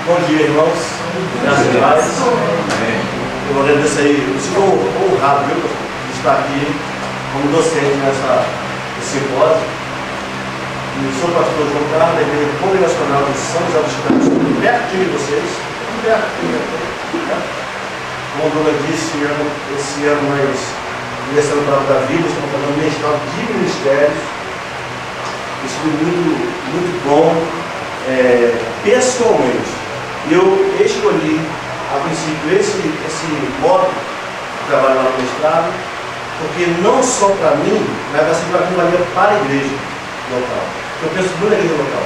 Bom dia, irmãos. Graças a Deus. Eu agradeço aí. Eu estou honrado, viu, de estar aqui como docente nesse simpósio. Eu sou o pastor João Carlos, da Igreja Congregacional de São José dos Campos, pertinho de vocês. Pertinho, né? Como a Dona disse, esse ano nós começamos a palavra da vida, estamos fazendo um mestrado de ministérios. Isso foi muito bom, pessoalmente. Eu escolhi, a princípio, esse modo de trabalho lá no mestrado, porque não só para mim, mas vai ser para mim para a igreja local. Eu penso muito na igreja local.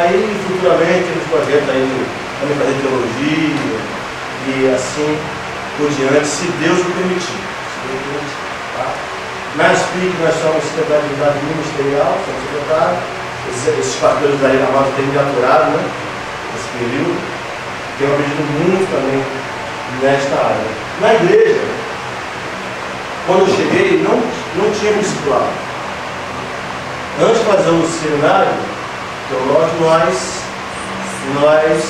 Aí, futuramente, nos projetos aí, também fazer teologia e assim por diante, se Deus me permitir. Tá? Na SPIC, nós somos secretários de unidade ministerial, somos secretários. Esses pastores da Ilha Amada têm me aturado, né? Nesse período. Tenho aprendido muito também nesta área. Na igreja, quando eu cheguei, não tinha discipulado. Antes de fazer o seminário teológico, nós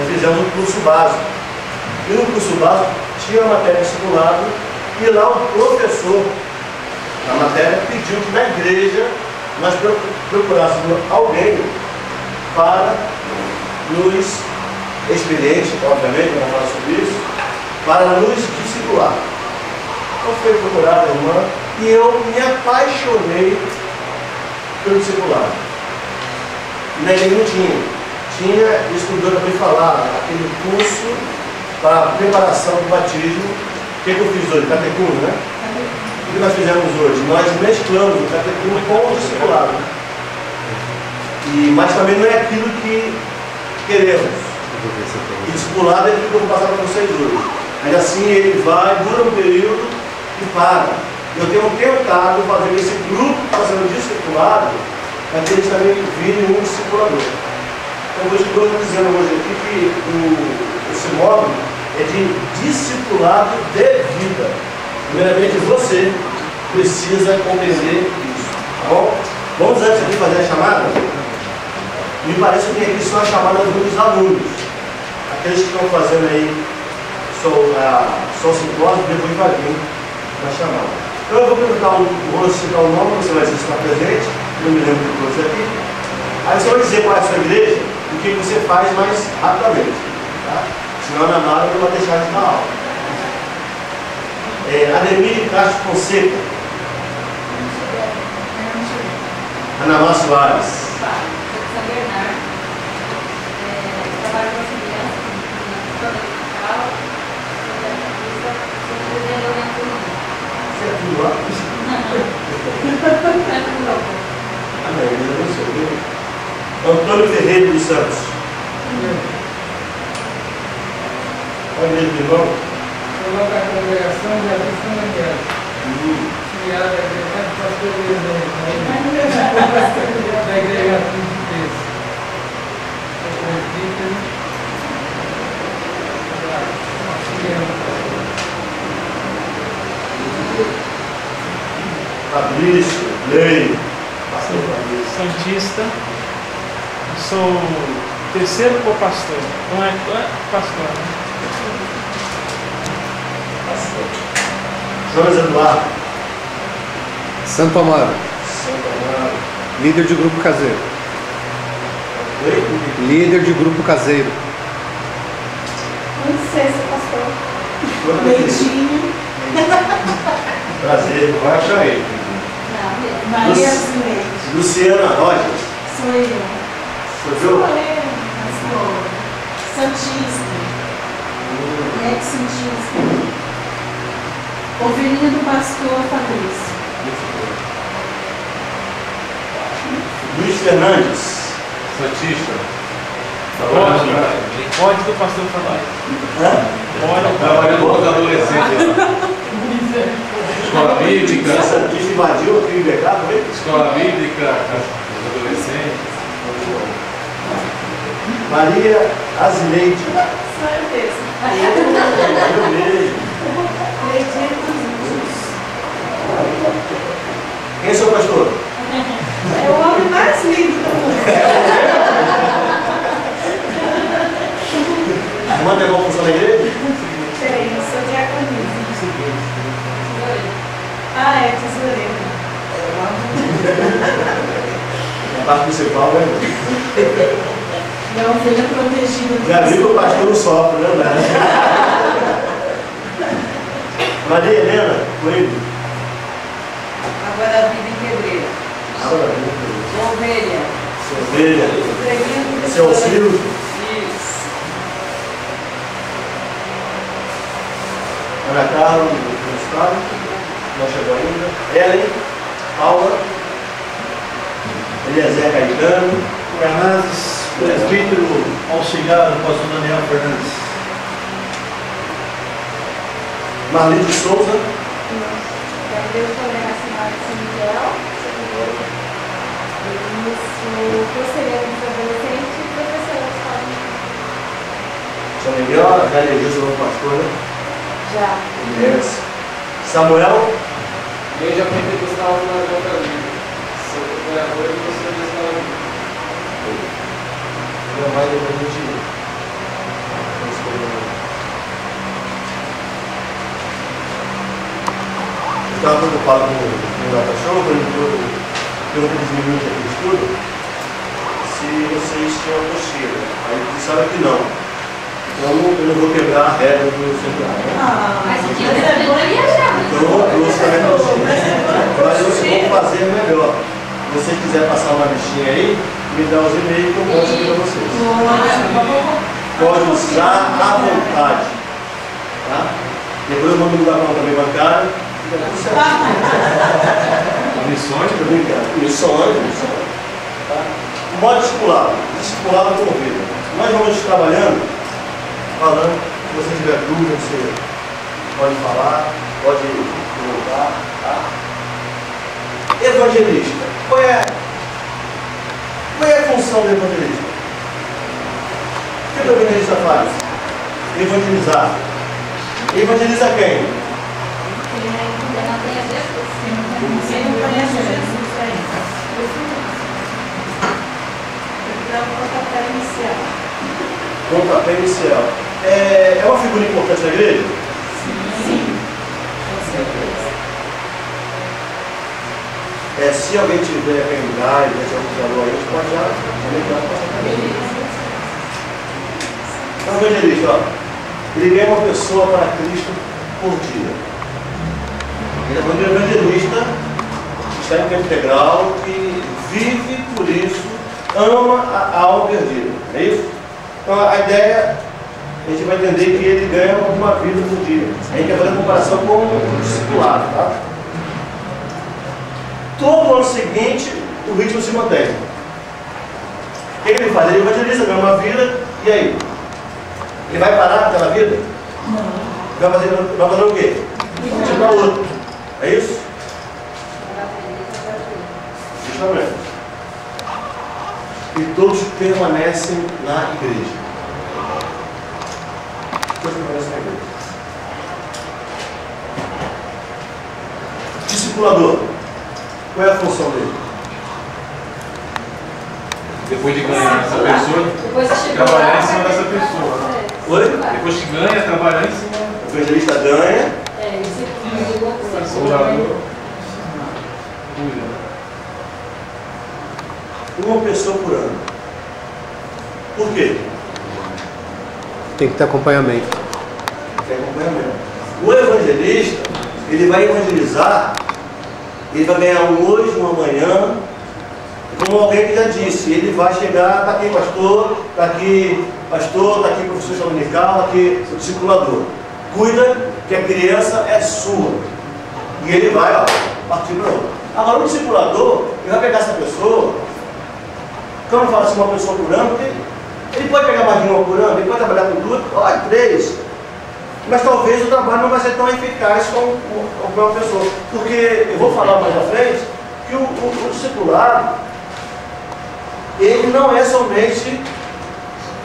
fizemos um curso básico. E no curso básico tinha a matéria discipulado, e lá o professor da matéria pediu que na igreja nós procurássemos alguém para nos, experiente, obviamente, vamos falar sobre isso, para nos discipular. Então foi procurada a irmã e eu me apaixonei pelo discipulado. E na igreja não tinha isso que o Deus acabou de falar, aquele curso para preparação do batismo. O que eu fiz hoje? Catecume, né? O que nós fizemos hoje? Nós mesclamos o catecume com o discipulado. Mas também não é aquilo que queremos. E discipulado é aquilo que eu vou passar para vocês hoje. Mas assim ele vai, dura um período e para. Eu tenho tentado fazer esse grupo que está sendo discipulado para que eles também virem um discipulador. Então, por isso que eu estou dizendo hoje aqui que esse módulo é de discipulado de vida. Primeiramente, você precisa compreender isso. Tá bom? Vamos antes aqui fazer a chamada? Me parece que aqui são as chamadas dos alunos. Aqueles que estão fazendo aí só simpósio, depois vai vir na chamada. Então eu vou citar o nome, você vai estar presente, eu me lembro de todos aqui. Aí você vai dizer qual é a sua igreja, o que você faz mais rapidamente. Tá? Senão a Ana Mara não vai deixar de dar aula. Ademir Castro Fonseca. Ana Mar Soares. São Bernardo. Trabalho com as crianças, na digital, Você é tudo lá? Amém, Deus abençoe. Antônio Ferreira dos Santos. Olha ele, meu irmão. Coloca a congregação de Adilson Daniel. Filiado da igreja do pastor Luiz, da igreja de Deus. Fabrício, Lei, pastor Fabrício. Santista, sou o terceiro co-pastor, não é pastor, né? Jonas Eduardo. Santo Amaro. Líder de grupo caseiro. Oi? Líder de grupo caseiro. Não sei se pastor. Leitinho. Prazer, vai achar ele. Não, Maria Cileide. Luciana Rojas. Sou eu. Sou eu? Sou Santista. Ex-Santista. Ovelhinha do pastor Fabrício. Luiz Fernandes. Santista. Pode do pastor falar. Trabalhando com os adolescentes lá. Escola bíblica. Santista invadiu aqui em BK, foi? Escola bíblica, os adolescentes. Maria Azileide. Sou eu mesmo. Eu mesmo. Quem é seu pastor? É o homem mais lindo do mundo. irmã tem alguma função na igreja? Tem, eu sou diaconisa. Ah, é, tesoureira. A parte principal é. Não, seja protegida. Já viu que o pastor não sofre, né? Maria Helena, Coelho. Agora a vida em pedreira. Ovelha. Ovelha. Seu auxílio. Isso. Ana Carla, do estado. Não chegou ainda. Ellen, Paula. Eliezer Caetano. Fernandes, presbítero auxiliar do pastor Daniel Fernandes. Marli de Souza. Gabriel Colega Assinado de São Miguel. Eu sou conselheira dos adolescentes e professora de escola. São Miguel, já elegeu seu novo pastor, né? Já. Yes. Samuel. Eu já pentecostal na Volta Livre. Sou acompanhador e professor de escola livre. Não vai depois a gente. Eu estava preocupado com o Data Show, pelo que eles me viram aqui no estudo, se vocês tinham apostila. Aí eles disseram que não. Então eu não vou quebrar a regra do seminário. Mas o que você ia achar? Então eu vou trouxe também para vocês. Mas eu vou fazer melhor. Se você quiser passar uma listinha aí, me dá os e-mails que eu mostro aqui para vocês. Pode usar à vontade. Tá? Depois eu mando mudar a conta também bancária. Fica tudo certo. Missões? Tô brincando. Missões. Tá? Modo discipulado. Discipulado com vida. Nós vamos trabalhando, falando. Se você tiver dúvida, você pode falar, pode perguntar. Tá? Evangelista. Qual é a função do evangelista? O que o evangelista faz? Evangelizar. Evangeliza quem? Quem não conhece Jesus, é isso. Então, pontapé inicial. Pontapé inicial. É uma figura importante na igreja? Sim. Com certeza. Se alguém tiver a ligar e deixar o computador aí, a gente pode já ligar para passar para ele. Então, evangelista, ó, ele ganha uma pessoa para Cristo por dia. Ele é um evangelista, está em tempo integral, que vive por isso, ama a alma perdida. É isso? Então, a ideia, a gente vai entender que ele ganha uma vida por dia. A gente vai fazer comparação com o discipulado, tá? Todo ano seguinte, o ritmo se mantém. O que ele faz? Ele evangeliza, ganha uma vida, e aí? Ele vai parar aquela vida? Não. Vai fazer o quê? Continuar outro. É isso? Justamente. E todos permanecem na igreja. Todos permanecem na igreja. Discipulador. Qual é a função dele? Depois de ganhar essa pessoa, Depois que chegou trabalhar lá, em cima dessa pessoa. Oi? Depois que ganha, trabalhar em cima. O evangelista ganha. É, esse aqui, o Orador. Cuida. Uma pessoa por ano. Por quê? Tem que ter acompanhamento. Tem acompanhamento. O evangelista, ele vai evangelizar, ele vai ganhar um hoje, um amanhã, como alguém que já disse, ele vai chegar, está aqui pastor, está aqui professor dominical, está aqui o discipulador. Cuida que a criança é sua. E ele vai, ó, partir para outra. Agora o discipulador, ele vai pegar essa pessoa, quando eu falo assim, uma pessoa por ano, porque ele pode pegar mais de uma por ano, ele pode trabalhar com duas, pode, 3. Mas talvez o trabalho não vai ser tão eficaz como uma pessoa. Porque eu vou falar mais à frente que o discipulado, ele não é somente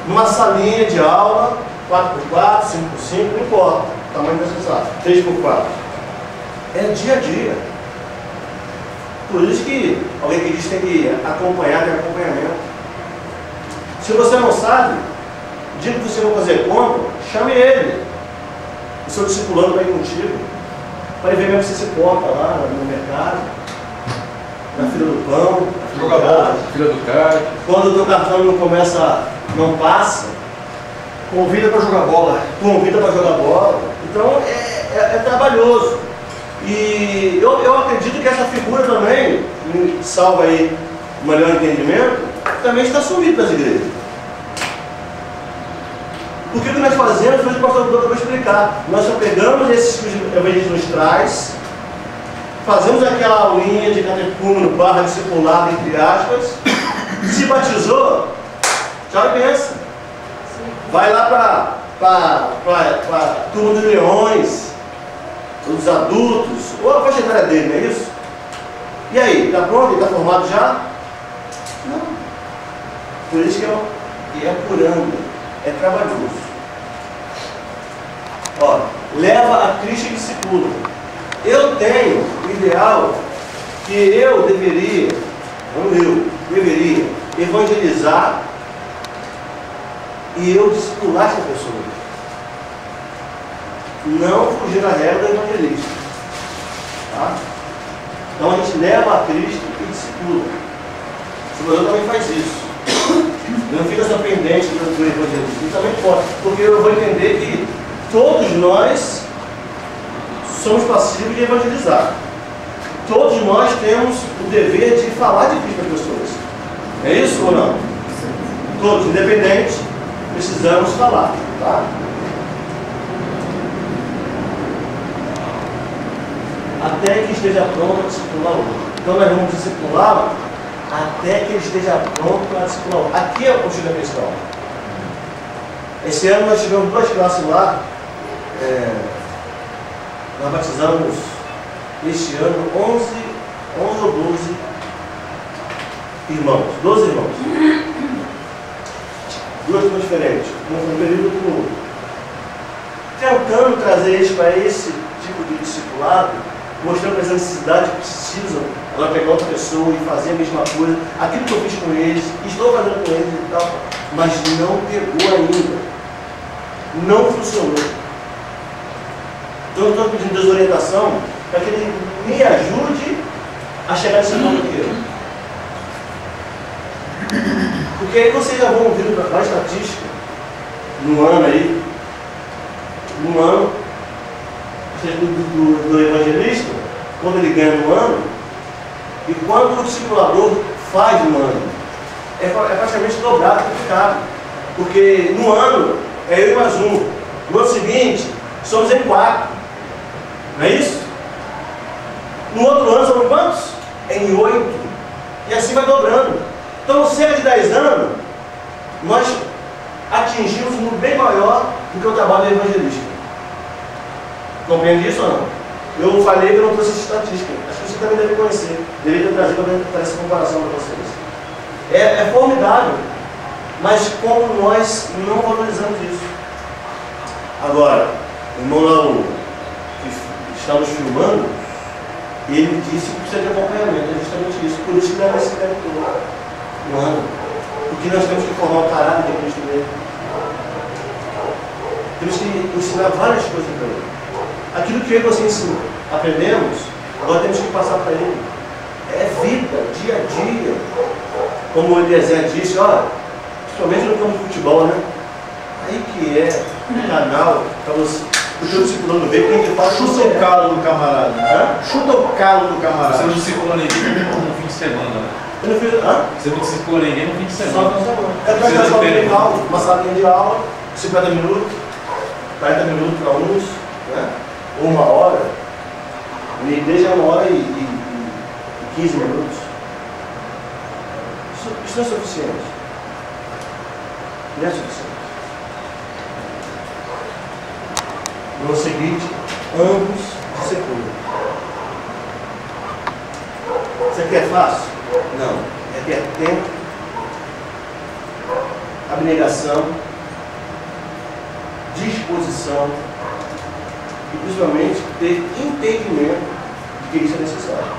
numa salinha de aula, 4x4, 5x5, não importa, o tamanho necessário, 3x4. É dia a dia. Por isso que alguém que diz que tem que acompanhar, tem acompanhamento. Se você não sabe, dia que você vai fazer compra, chame ele. O seu discipulando vai ir contigo. Vai ver como você se porta lá no mercado, na fila do pão, na fila do gás, Filha do cara. quando o teu cartão não passa, Convida para jogar bola. convida para jogar bola. Então é trabalhoso. E eu acredito que essa figura também, salva aí o melhor entendimento, também está sumida das igrejas. Porque o que nós fazemos, hoje o pastor Doutor vai explicar. Nós só pegamos esses que o evangelismo nos traz, fazemos aquela aulinha de catecúmeno, barra discipulado, entre aspas, se batizou, tchau e benção. Vai lá para a turma dos leões, dos adultos, ou a faixa etária dele, não é isso? E aí, está pronto? Está formado já? Não. Por isso que é por ano, é trabalhoso. Ó, leva a Cristo e discipula. Eu tenho o ideal que eu deveria evangelizar e eu discipular essa pessoa. Não fugir da regra do evangelista. Tá? Então a gente leva a Cristo e discipula. O Salvador também faz isso. Não fica só pendente do evangelista. Isso também pode, porque eu vou entender que todos nós somos passíveis de evangelizar. Todos nós temos o dever de falar de Cristo para as pessoas. É isso ou não? Todos, independente, precisamos falar. Tá? Até que esteja pronto a discipular o outro. Então nós vamos discipular até que ele esteja pronto para discipular o outro. Aqui é o conselho da questão. Esse ano nós tivemos 2 classes lá. Nós batizamos este ano 11 ou 12 irmãos, 12 irmãos. 2 turmas diferentes, um período com o outro. Tentando trazer eles para esse tipo de discipulado, mostrando as necessidades que precisam, agora pegar outra pessoa e fazer a mesma coisa, aquilo que eu fiz com eles, estou fazendo com eles e tal, mas não pegou ainda. Não funcionou. Então eu estou pedindo desorientação para que ele me ajude a chegar nesse ponto aqui. Porque aí vocês já vão ouvir a estatística no ano aí, no ano do evangelista, quando ele ganha no ano, e quando o discipulador faz no ano. É praticamente dobrado, duplicado. Porque no ano é eu e mais um. No ano seguinte, somos em 4. Não é isso? No outro ano somos quantos? Em 8. E assim vai dobrando. Então, cerca de 10 anos, nós atingimos um número bem maior do que o trabalho do evangelista. Compreende isso ou não? Eu falei que eu não trouxe estatística. Acho que você também deve conhecer. Deveria trazer para essa comparação para vocês. É formidável. Mas como nós não valorizamos isso. Agora, o irmão Lauro, que está nos filmando, ele disse que precisa de acompanhamento. É justamente isso. Por isso que dá esse tempo todo. No ano. Porque nós temos que formar o caráter de Cristo mesmo. Temos que ensinar várias coisas para ele. Aquilo que eu e você ensinam, aprendemos, agora temos que passar para ele. É vida, dia a dia. Como o Eliezer disse, olha, principalmente no campo de futebol, né? Aí que é o canal para você. O teu discipulando ver quem que faz. Chuta o calo do camarada. Hã? Chuta o calo do camarada. Você não discipula ninguém no fim de semana, né? Eu não fiz. Hã? Você não discipula ninguém no fim de Só semana. na semana. É para uma salinha de aula, uma salinha de aula, 50 minutos, 40 minutos para uns, né? Ou 1 hora. Minha igreja é 1 hora e 15 minutos. Isso não é suficiente. Não é suficiente. No seguinte, ambos discipulam. Você quer fácil? Não. É ter tempo, abnegação, disposição e principalmente ter entendimento de que isso é necessário.